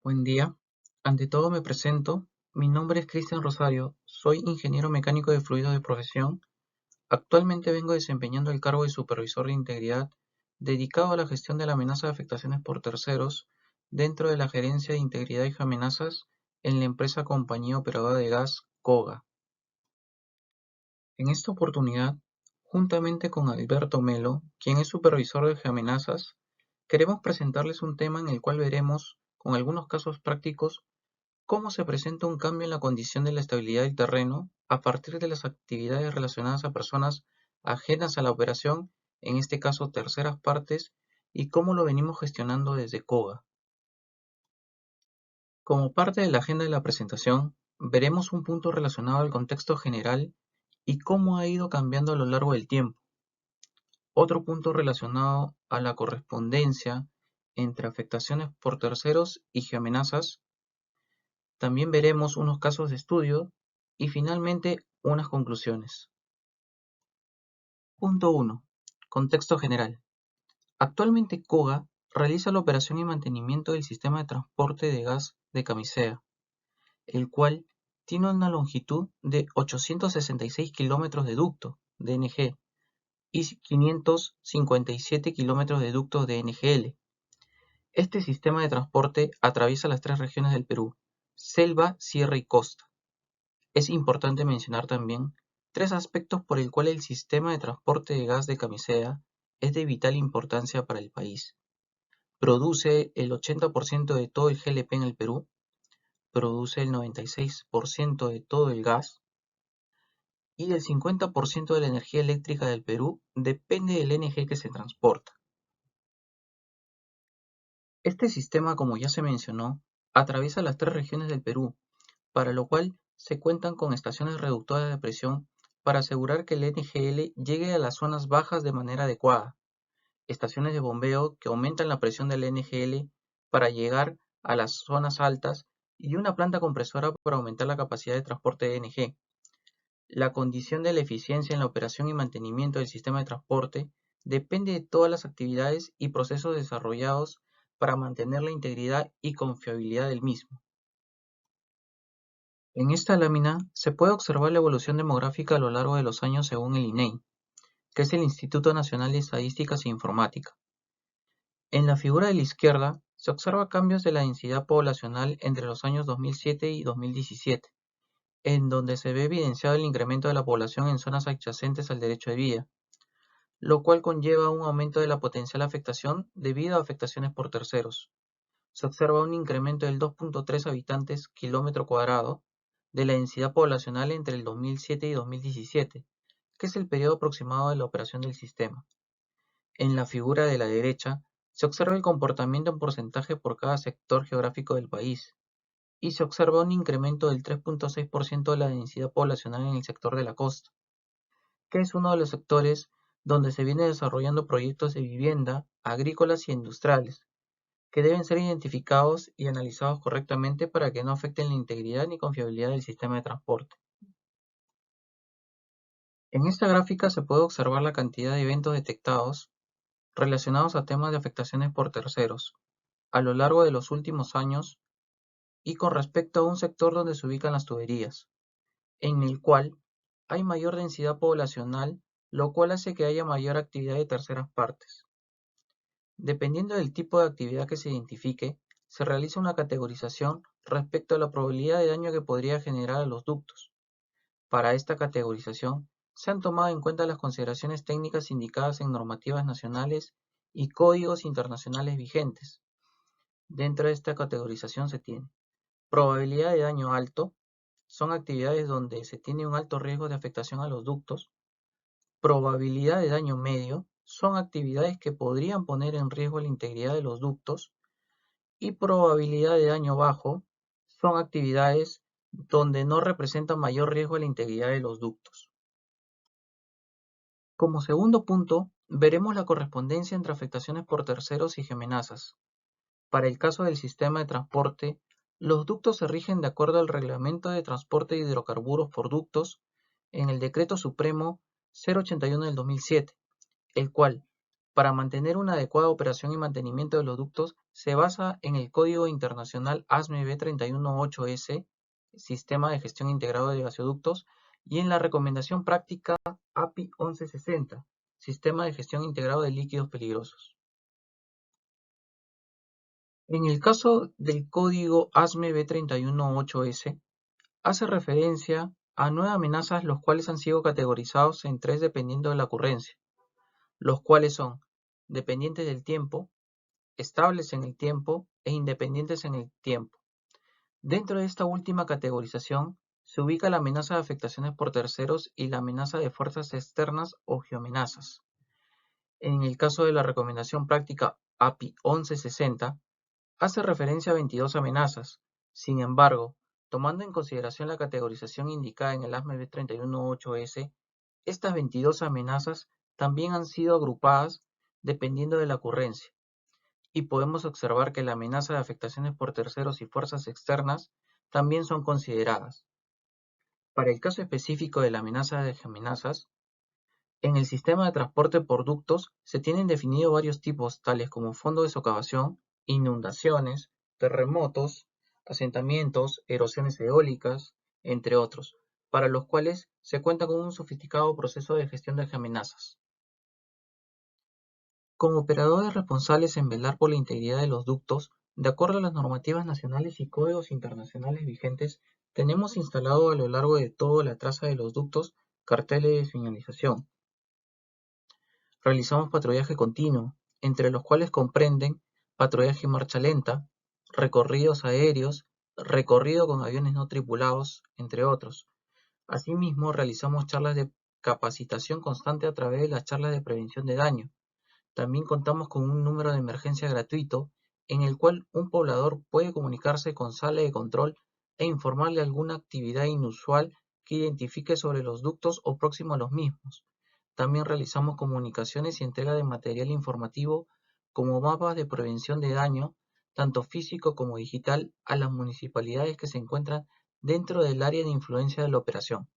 Buen día. Ante todo me presento. Mi nombre es Cristian Rosario. Soy ingeniero mecánico de fluidos de profesión. Actualmente vengo desempeñando el cargo de supervisor de integridad dedicado a la gestión de la amenaza de afectaciones por terceros dentro de la Gerencia de Integridad y Amenazas en la empresa Compañía Operadora de Gas COGA. En esta oportunidad, juntamente con Alberto Melo, quien es supervisor de Geoamenazas, queremos presentarles un tema en el cual veremos, con algunos casos prácticos, cómo se presenta un cambio en la condición de la estabilidad del terreno a partir de las actividades relacionadas a personas ajenas a la operación, en este caso terceras partes, y cómo lo venimos gestionando desde COGA. Como parte de la agenda de la presentación, veremos un punto relacionado al contexto general y cómo ha ido cambiando a lo largo del tiempo. Otro punto relacionado a la correspondencia entre afectaciones por terceros y geoamenazas. También veremos unos casos de estudio y finalmente unas conclusiones. Punto 1. Contexto general. Actualmente COGA realiza la operación y mantenimiento del sistema de transporte de gas de Camisea, el cual tiene una longitud de 866 kilómetros de ducto (DNG) y 557 kilómetros de ductos (DNGL). Este sistema de transporte atraviesa las tres regiones del Perú: selva, sierra y costa. Es importante mencionar también tres aspectos por el cual el sistema de transporte de gas de Camisea es de vital importancia para el país. Produce el 80% de todo el GLP en el Perú, produce el 96% de todo el gas y el 50% de la energía eléctrica del Perú depende del NG que se transporta. Este sistema, como ya se mencionó, atraviesa las tres regiones del Perú, para lo cual se cuentan con estaciones reductoras de presión para asegurar que el NGL llegue a las zonas bajas de manera adecuada, estaciones de bombeo que aumentan la presión del NGL para llegar a las zonas altas y una planta compresora para aumentar la capacidad de transporte de NG. La condición de la eficiencia en la operación y mantenimiento del sistema de transporte depende de todas las actividades y procesos desarrollados para mantener la integridad y confiabilidad del mismo. En esta lámina se puede observar la evolución demográfica a lo largo de los años según el INEI, que es el Instituto Nacional de Estadísticas e Informática. En la figura de la izquierda se observa cambios de la densidad poblacional entre los años 2007 y 2017, en donde se ve evidenciado el incremento de la población en zonas adyacentes al derecho de vía, lo cual conlleva un aumento de la potencial afectación debido a afectaciones por terceros. Se observa un incremento del 2.3 habitantes kilómetro cuadrado de la densidad poblacional entre el 2007 y 2017, que es el periodo aproximado de la operación del sistema. En la figura de la derecha se observa el comportamiento en porcentaje por cada sector geográfico del país, y se observa un incremento del 3.6% de la densidad poblacional en el sector de la costa, que es uno de los sectores donde se viene desarrollando proyectos de vivienda, agrícolas y industriales, que deben ser identificados y analizados correctamente para que no afecten la integridad ni confiabilidad del sistema de transporte. En esta gráfica se puede observar la cantidad de eventos detectados relacionados a temas de afectaciones por terceros a lo largo de los últimos años y con respecto a un sector donde se ubican las tuberías, en el cual hay mayor densidad poblacional, lo cual hace que haya mayor actividad de terceras partes. Dependiendo del tipo de actividad que se identifique, se realiza una categorización respecto a la probabilidad de daño que podría generar a los ductos. Para esta categorización, se han tomado en cuenta las consideraciones técnicas indicadas en normativas nacionales y códigos internacionales vigentes. Dentro de esta categorización se tiene probabilidad de daño alto, son actividades donde se tiene un alto riesgo de afectación a los ductos. Probabilidad de daño medio, son actividades que podrían poner en riesgo la integridad de los ductos. Y probabilidad de daño bajo, son actividades donde no representan mayor riesgo a la integridad de los ductos. Como segundo punto, veremos la correspondencia entre afectaciones por terceros y geoamenazas. Para el caso del sistema de transporte, los ductos se rigen de acuerdo al Reglamento de Transporte de Hidrocarburos por Ductos en el Decreto Supremo 081 del 2007, el cual, Para mantener una adecuada operación y mantenimiento de los ductos se basa en el Código Internacional ASME B318S, Sistema de Gestión Integrado de Gasoductos, y en la Recomendación Práctica API 1160, Sistema de Gestión Integrado de Líquidos Peligrosos. En el caso del código ASME B318S, hace referencia a 9 amenazas los cuales han sido categorizados en 3 dependiendo de la ocurrencia, los cuales son dependientes del tiempo, estables en el tiempo e independientes en el tiempo. Dentro de esta última categorización se ubica la amenaza de afectaciones por terceros y la amenaza de fuerzas externas o geoamenazas. En el caso de la recomendación práctica API 1160, hace referencia a 22 amenazas. Sin embargo, tomando en consideración la categorización indicada en el ASME B318S, estas 22 amenazas también han sido agrupadas dependiendo de la ocurrencia, y podemos observar que la amenaza de afectaciones por terceros y fuerzas externas también son consideradas. Para el caso específico de la amenaza de amenazas, en el sistema de transporte por ductos se tienen definidos varios tipos tales como fondo de socavación, inundaciones, terremotos, asentamientos, erosiones eólicas, entre otros, para los cuales se cuenta con un sofisticado proceso de gestión de amenazas. Como operadores responsables en velar por la integridad de los ductos, de acuerdo a las normativas nacionales y códigos internacionales vigentes, tenemos instalado a lo largo de toda la traza de los ductos carteles de señalización. Realizamos patrullaje continuo, entre los cuales comprenden patrullaje en marcha lenta, recorridos aéreos, recorrido con aviones no tripulados, entre otros. Asimismo, realizamos charlas de capacitación constante a través de las charlas de prevención de daño. También contamos con un número de emergencia gratuito en el cual un poblador puede comunicarse con sala de control e informarle alguna actividad inusual que identifique sobre los ductos o próximo a los mismos. También realizamos comunicaciones y entrega de material informativo como mapas de prevención de daño, tanto físico como digital, a las municipalidades que se encuentran dentro del área de influencia de la operación.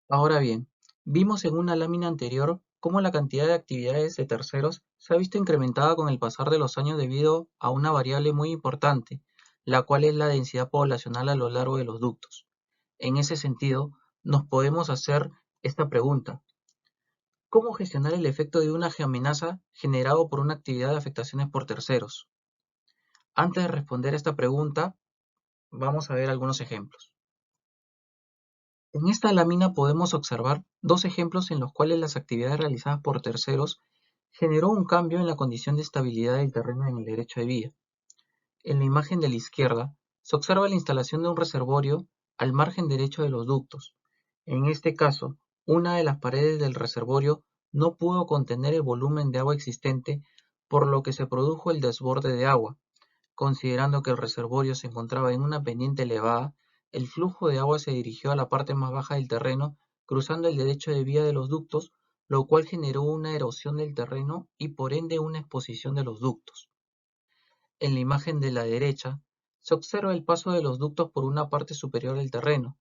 Ahora bien, vimos en una lámina anterior cómo la cantidad de actividades de terceros se ha visto incrementada con el pasar de los años debido a una variable muy importante, la cual es la densidad poblacional a lo largo de los ductos. En ese sentido, nos podemos hacer esta pregunta: ¿cómo gestionar el efecto de una amenaza generado por una actividad de afectaciones por terceros? Antes de responder a esta pregunta, vamos a ver algunos ejemplos. En esta lámina podemos observar dos ejemplos en los cuales las actividades realizadas por terceros generó un cambio en la condición de estabilidad del terreno en el derecho de vía. En la imagen de la izquierda se observa la instalación de un reservorio al margen derecho de los ductos. En este caso, una de las paredes del reservorio no pudo contener el volumen de agua existente, por lo que se produjo el desborde de agua. Considerando que el reservorio se encontraba en una pendiente elevada, el flujo de agua se dirigió a la parte más baja del terreno, cruzando el derecho de vía de los ductos, lo cual generó una erosión del terreno y por ende una exposición de los ductos. En la imagen de la derecha, se observa el paso de los ductos por una parte superior del terreno.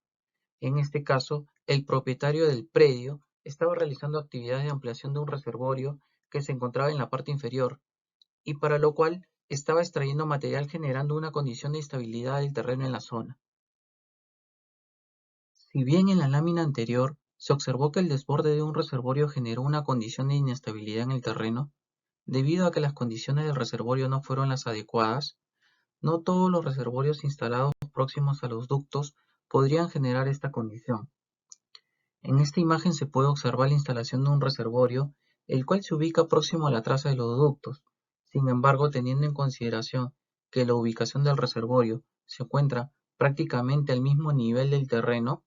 En este caso, el propietario del predio estaba realizando actividades de ampliación de un reservorio que se encontraba en la parte inferior, y para lo cual estaba extrayendo material generando una condición de instabilidad del terreno en la zona. Si bien en la lámina anterior se observó que el desborde de un reservorio generó una condición de inestabilidad en el terreno, debido a que las condiciones del reservorio no fueron las adecuadas, no todos los reservorios instalados próximos a los ductos podrían generar esta condición. En esta imagen se puede observar la instalación de un reservorio, el cual se ubica próximo a la traza de los ductos. Sin embargo, teniendo en consideración que la ubicación del reservorio se encuentra prácticamente al mismo nivel del terreno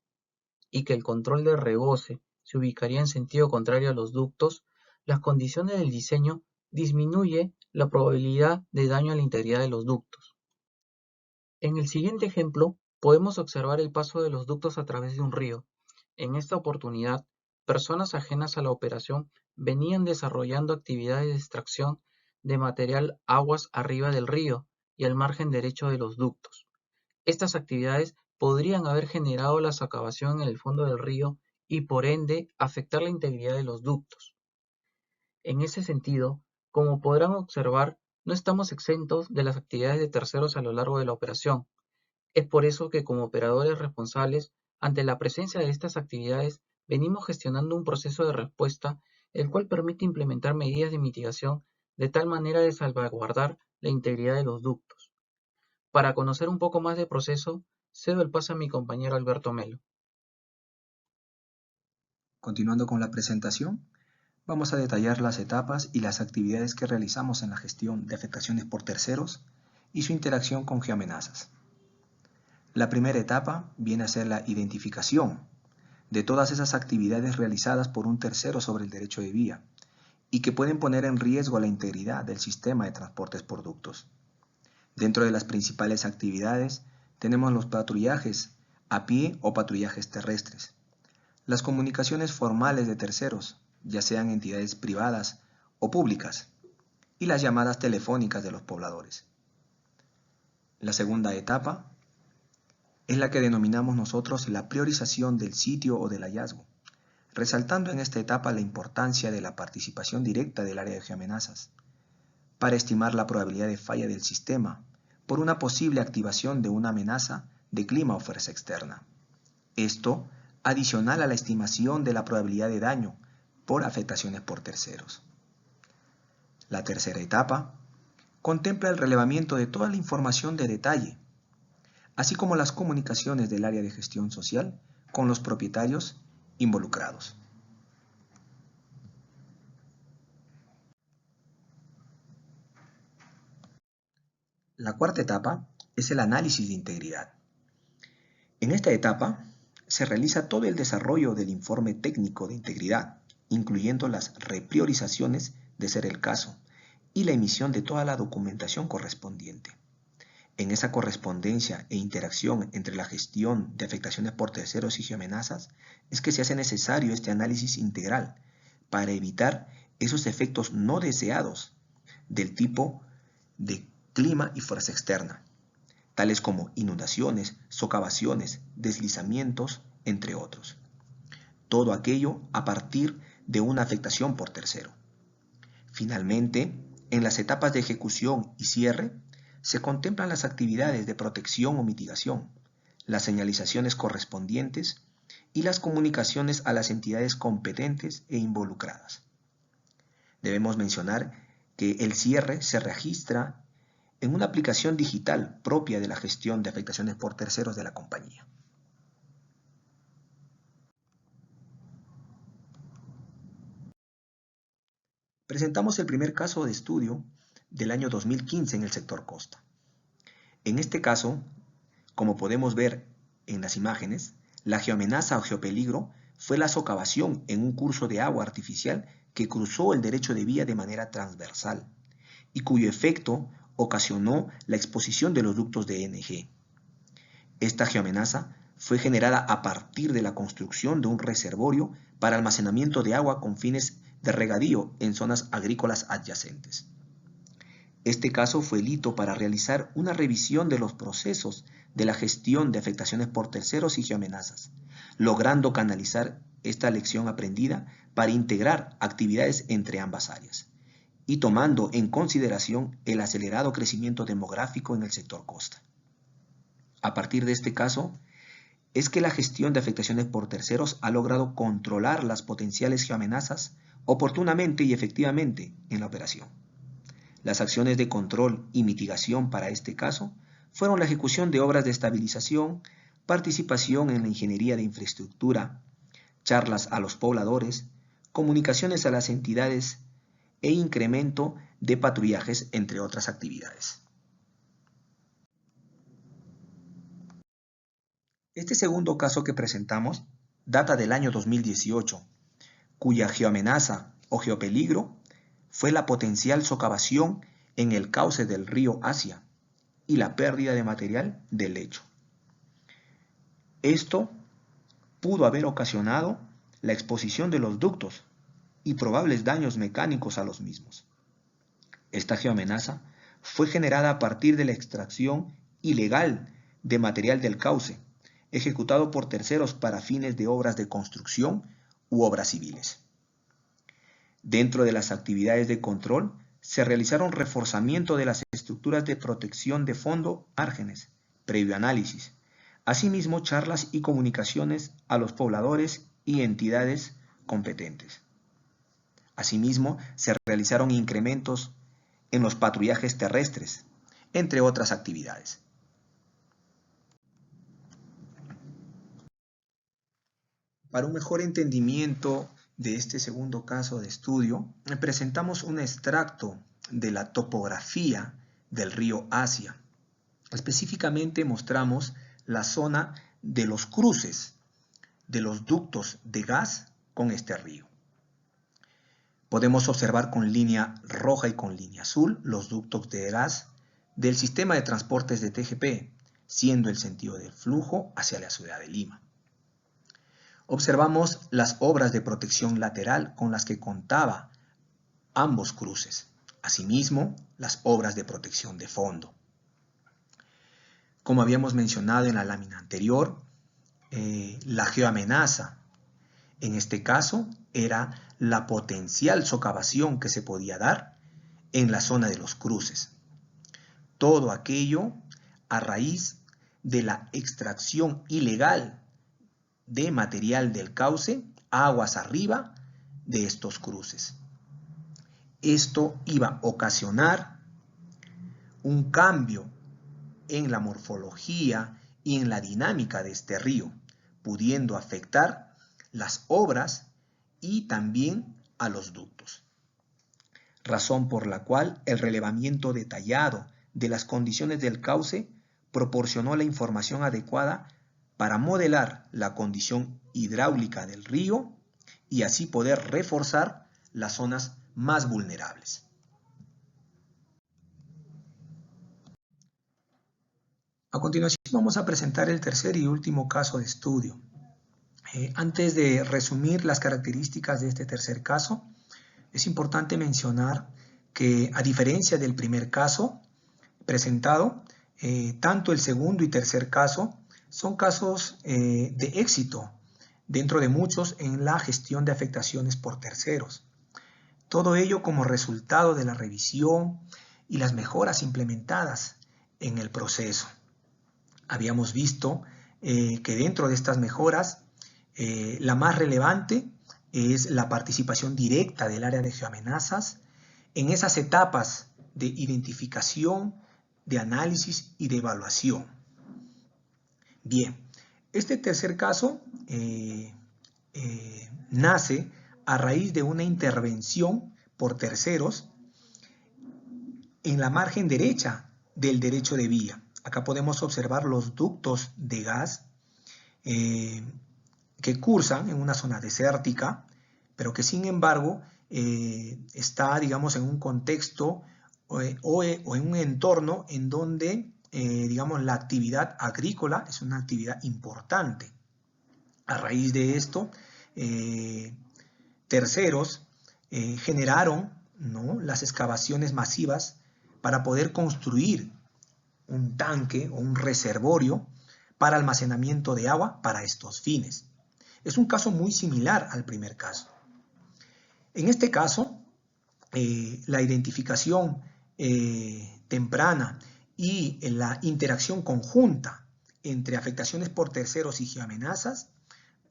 y que el control de rebose se ubicaría en sentido contrario a los ductos, las condiciones del diseño disminuye la probabilidad de daño a la integridad de los ductos. En el siguiente ejemplo, podemos observar el paso de los ductos a través de un río. En esta oportunidad, personas ajenas a la operación venían desarrollando actividades de extracción de material aguas arriba del río y al margen derecho de los ductos. Estas actividades podrían haber generado la socavación en el fondo del río y por ende afectar la integridad de los ductos. En ese sentido, como podrán observar, no estamos exentos de las actividades de terceros a lo largo de la operación. Es por eso que como operadores responsables, ante la presencia de estas actividades, venimos gestionando un proceso de respuesta el cual permite implementar medidas de mitigación de tal manera de salvaguardar la integridad de los ductos. Para conocer un poco más del proceso, cedo el paso a mi compañero Alberto Melo. Continuando con la presentación, vamos a detallar las etapas y las actividades que realizamos en la gestión de afectaciones por terceros y su interacción con geoamenazas. La primera etapa viene a ser la identificación de todas esas actividades realizadas por un tercero sobre el derecho de vía y que pueden poner en riesgo la integridad del sistema de transportes por ductos. Dentro de las principales actividades tenemos los patrullajes a pie o patrullajes terrestres, las comunicaciones formales de terceros, ya sean entidades privadas o públicas, y las llamadas telefónicas de los pobladores. La segunda etapa es la que denominamos nosotros la priorización del sitio o del hallazgo, resaltando en esta etapa la importancia de la participación directa del área de geoamenazas, para estimar la probabilidad de falla del sistema por una posible activación de una amenaza de clima o fuerza externa. Esto adicional a la estimación de la probabilidad de daño por afectaciones por terceros. La tercera etapa contempla el relevamiento de toda la información de detalle, así como las comunicaciones del área de gestión social con los propietarios involucrados. La cuarta etapa es el análisis de integridad. En esta etapa se realiza todo el desarrollo del informe técnico de integridad, incluyendo las repriorizaciones de ser el caso y la emisión de toda la documentación correspondiente. En esa correspondencia e interacción entre la gestión de afectaciones por terceros y geoamenazas es que se hace necesario este análisis integral para evitar esos efectos no deseados del tipo de clima y fuerza externa, tales como inundaciones, socavaciones, deslizamientos, entre otros. Todo aquello a partir de una afectación por tercero. Finalmente, en las etapas de ejecución y cierre, se contemplan las actividades de protección o mitigación, las señalizaciones correspondientes y las comunicaciones a las entidades competentes e involucradas. Debemos mencionar que el cierre se registra en una aplicación digital propia de la gestión de afectaciones por terceros de la compañía. Presentamos el primer caso de estudio del año 2015 en el sector costa. En este caso, como podemos ver en las imágenes, la geoamenaza o geopeligro fue la socavación en un curso de agua artificial que cruzó el derecho de vía de manera transversal y cuyo efecto ocasionó la exposición de los ductos de NG. Esta geoamenaza fue generada a partir de la construcción de un reservorio para almacenamiento de agua con fines de regadío en zonas agrícolas adyacentes. Este caso fue el hito para realizar una revisión de los procesos de la gestión de afectaciones por terceros y geoamenazas, logrando canalizar esta lección aprendida para integrar actividades entre ambas áreas y tomando en consideración el acelerado crecimiento demográfico en el sector costa. A partir de este caso, es que la gestión de afectaciones por terceros ha logrado controlar las potenciales geoamenazas oportunamente y efectivamente en la operación. Las acciones de control y mitigación para este caso fueron la ejecución de obras de estabilización, participación en la ingeniería de infraestructura, charlas a los pobladores, comunicaciones a las entidades e incremento de patrullajes, entre otras actividades. Este segundo caso que presentamos data del año 2018, cuya geoamenaza o geopeligro fue la potencial socavación en el cauce del río Asia y la pérdida de material del lecho. Esto pudo haber ocasionado la exposición de los ductos y probables daños mecánicos a los mismos. Esta geoamenaza fue generada a partir de la extracción ilegal de material del cauce, ejecutado por terceros para fines de obras de construcción u obras civiles. Dentro de las actividades de control, se realizaron reforzamiento de las estructuras de protección de fondo márgenes, previo análisis. Asimismo, charlas y comunicaciones a los pobladores y entidades competentes. Asimismo, se realizaron incrementos en los patrullajes terrestres, entre otras actividades. Para un mejor entendimiento de este segundo caso de estudio, presentamos un extracto de la topografía del río Asia. Específicamente mostramos la zona de los cruces de los ductos de gas con este río. Podemos observar con línea roja y con línea azul los ductos de gas del sistema de transportes de TGP, siendo el sentido del flujo hacia la ciudad de Lima. Observamos las obras de protección lateral con las que contaba ambos cruces. Asimismo, las obras de protección de fondo. Como habíamos mencionado en la lámina anterior, la geoamenaza, en este caso, era la potencial socavación que se podía dar en la zona de los cruces. Todo aquello a raíz de la extracción ilegal de material del cauce aguas arriba de estos cruces. Esto iba a ocasionar un cambio en la morfología y en la dinámica de este río, pudiendo afectar las obras y también a los ductos. Razón por la cual el relevamiento detallado de las condiciones del cauce proporcionó la información adecuada para modelar la condición hidráulica del río y así poder reforzar las zonas más vulnerables. A continuación vamos a presentar el tercer y último caso de estudio. Antes de resumir las características de este tercer caso, es importante mencionar que, a diferencia del primer caso presentado, tanto el segundo y tercer caso son casos de éxito dentro de muchos en la gestión de afectaciones por terceros. Todo ello como resultado de la revisión y las mejoras implementadas en el proceso. Habíamos visto que dentro de estas mejoras, la más relevante es la participación directa del área de geoamenazas en esas etapas de identificación, de análisis y de evaluación. Bien, este tercer caso nace a raíz de una intervención por terceros en la margen derecha del derecho de vía. Acá podemos observar los ductos de gas que cursan en una zona desértica, pero que sin embargo está, digamos, en un contexto o en un entorno en donde, digamos, la actividad agrícola es una actividad importante. A raíz de esto, terceros generaron, ¿no?, las excavaciones masivas para poder construir un tanque o un reservorio para almacenamiento de agua para estos fines. Es un caso muy similar al primer caso. En este caso, la identificación temprana y la interacción conjunta entre afectaciones por terceros y geoamenazas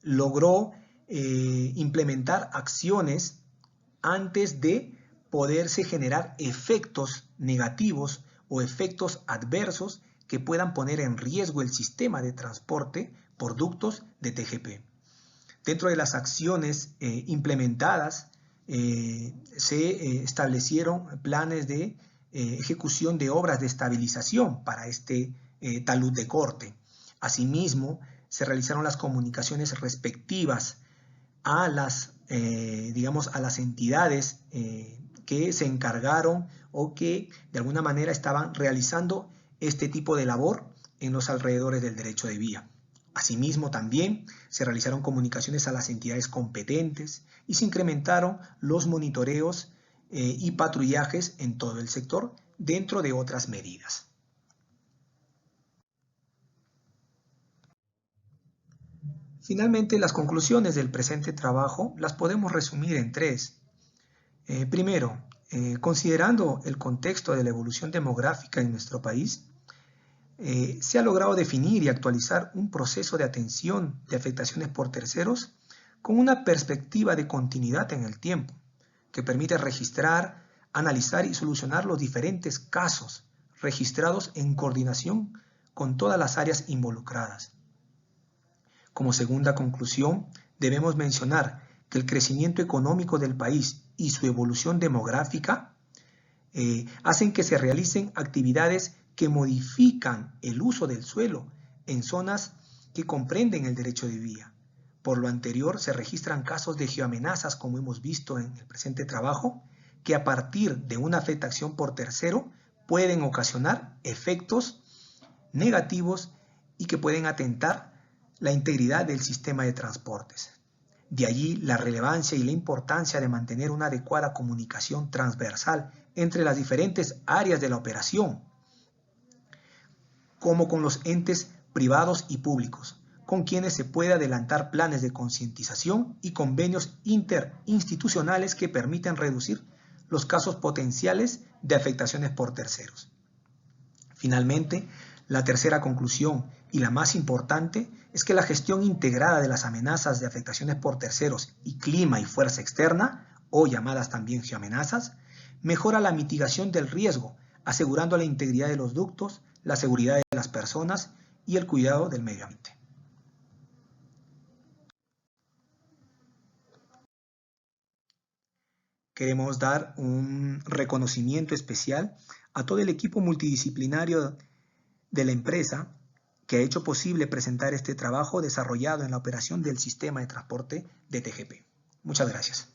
logró implementar acciones antes de poderse generar efectos negativos o efectos adversos que puedan poner en riesgo el sistema de transporte por ductos de TGP. Dentro de las acciones implementadas se establecieron planes de ejecución de obras de estabilización para este talud de corte. Asimismo, se realizaron las comunicaciones respectivas a las, digamos, a las entidades que se encargaron o que de alguna manera estaban realizando este tipo de labor en los alrededores del derecho de vía. Asimismo, también se realizaron comunicaciones a las entidades competentes y se incrementaron los monitoreos y patrullajes en todo el sector, dentro de otras medidas. Finalmente, las conclusiones del presente trabajo las podemos resumir en tres. Primero, considerando el contexto de la evolución demográfica en nuestro país, se ha logrado definir y actualizar un proceso de atención de afectaciones por terceros con una perspectiva de continuidad en el tiempo, que permite registrar, analizar y solucionar los diferentes casos registrados en coordinación con todas las áreas involucradas. Como segunda conclusión, debemos mencionar que el crecimiento económico del país y su evolución demográfica hacen que se realicen actividades que modifican el uso del suelo en zonas que comprenden el derecho de vía. Por lo anterior, se registran casos de geoamenazas, como hemos visto en el presente trabajo, que a partir de una afectación por tercero pueden ocasionar efectos negativos y que pueden atentar la integridad del sistema de transportes. De allí la relevancia y la importancia de mantener una adecuada comunicación transversal entre las diferentes áreas de la operación, como con los entes privados y públicos, con quienes se puede adelantar planes de concientización y convenios interinstitucionales que permiten reducir los casos potenciales de afectaciones por terceros. Finalmente, la tercera conclusión y la más importante es que la gestión integrada de las amenazas de afectaciones por terceros y clima y fuerza externa, o llamadas también geoamenazas, mejora la mitigación del riesgo, asegurando la integridad de los ductos, la seguridad de las personas y el cuidado del medio ambiente. Queremos dar un reconocimiento especial a todo el equipo multidisciplinario de la empresa que ha hecho posible presentar este trabajo desarrollado en la operación del sistema de transporte de TGP. Muchas gracias.